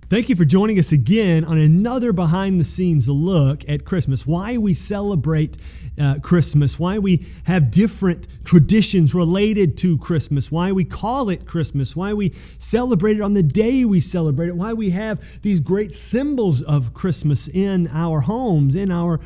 Thank you for joining us again on another behind-the-scenes look at Christmas, why we celebrate Christmas, why we have different traditions related to Christmas, why we call it Christmas, why we celebrate it on the day we celebrate it, why we have these great symbols of Christmas in our homes, in our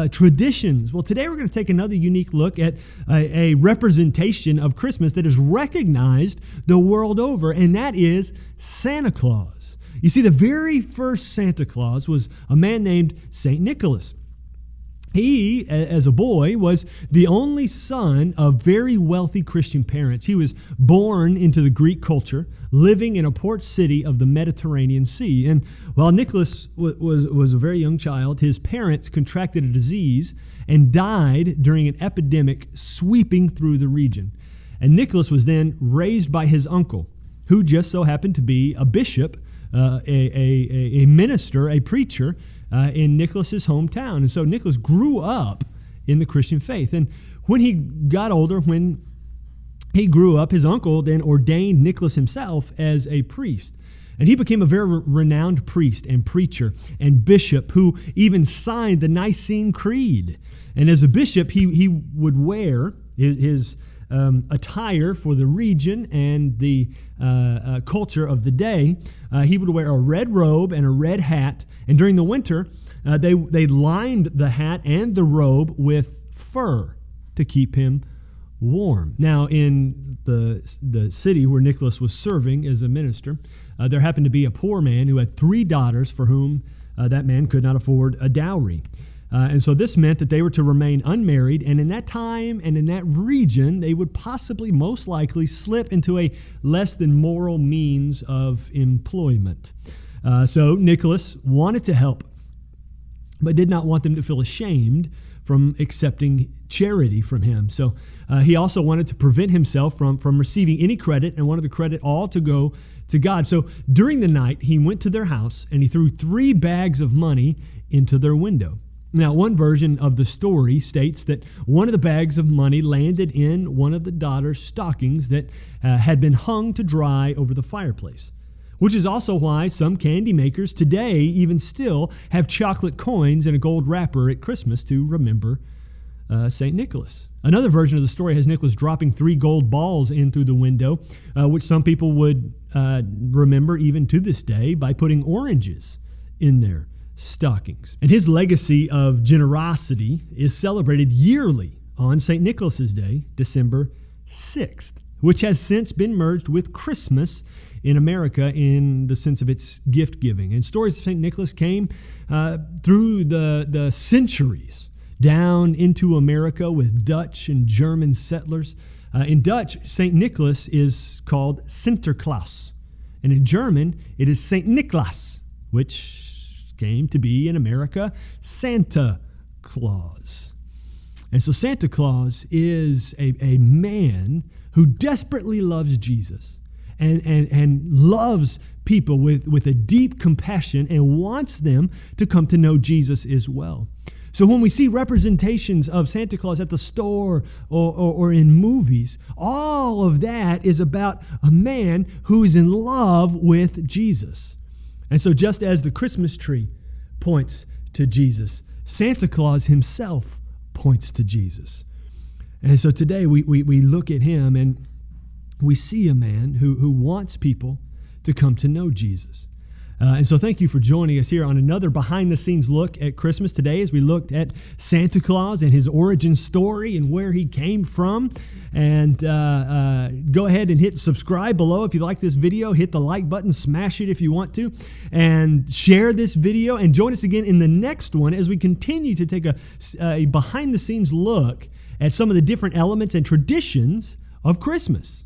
traditions. Well, today we're going to take another unique look at a representation of Christmas that is recognized the world over, and that is Santa Claus. You see, the very first Santa Claus was a man named St. Nicholas. He, as a boy, was the only son of very wealthy Christian parents. He was born into the Greek culture, living in a port city of the Mediterranean Sea. And while Nicholas was a very young child, his parents contracted a disease and died during an epidemic sweeping through the region. And Nicholas was then raised by his uncle, who just so happened to be a bishop, a minister, a preacher in Nicholas's hometown. And so Nicholas grew up in the Christian faith. And when he got older, when he grew up, his uncle then ordained Nicholas himself as a priest. And he became a very renowned priest and preacher and bishop who even signed the Nicene Creed. And as a bishop, he would wear his attire for the region and the culture of the day. He would wear a red robe and a red hat, and during the winter, they lined the hat and the robe with fur to keep him warm. Now, in the city where Nicholas was serving as a minister, there happened to be a poor man who had 3 daughters for whom that man could not afford a dowry. And so this meant that they were to remain unmarried, and in that time and in that region, they would possibly, most likely, slip into a less than moral means of employment. So Nicholas wanted to help, but did not want them to feel ashamed from accepting charity from him. So he also wanted to prevent himself from receiving any credit and wanted the credit all to go to God. So during the night, he went to their house and he threw 3 bags of money into their window. Now, one version of the story states that one of the bags of money landed in one of the daughters' stockings that had been hung to dry over the fireplace, which is also why some candy makers today even still have chocolate coins in a gold wrapper at Christmas to remember St. Nicholas. Another version of the story has Nicholas dropping 3 gold balls in through the window, which some people would remember even to this day by putting oranges in their stockings. And his legacy of generosity is celebrated yearly on St. Nicholas's Day, December 6th, which has since been merged with Christmas in America in the sense of its gift giving. And stories of St. Nicholas came through the centuries down into America with Dutch and German settlers. In Dutch, St. Nicholas is called Sinterklaas, and in German, it is St. Niklaas, which came to be in America Santa Claus. And so Santa Claus is a man who desperately loves Jesus and loves people with a deep compassion and wants them to come to know Jesus as well. So when we see representations of Santa Claus at the store or in movies, all of that is about a man who is in love with Jesus. And so just as the Christmas tree points to Jesus, Santa Claus himself points to Jesus. And so today we look at him and we see a man who wants people to come to know Jesus. And so thank you for joining us here on another behind-the-scenes look at Christmas today as we looked at Santa Claus and his origin story and where he came from. And go ahead and hit subscribe below if you like this video. Hit the like button, smash it if you want to, and share this video. And join us again in the next one as we continue to take a behind-the-scenes look at some of the different elements and traditions of Christmas.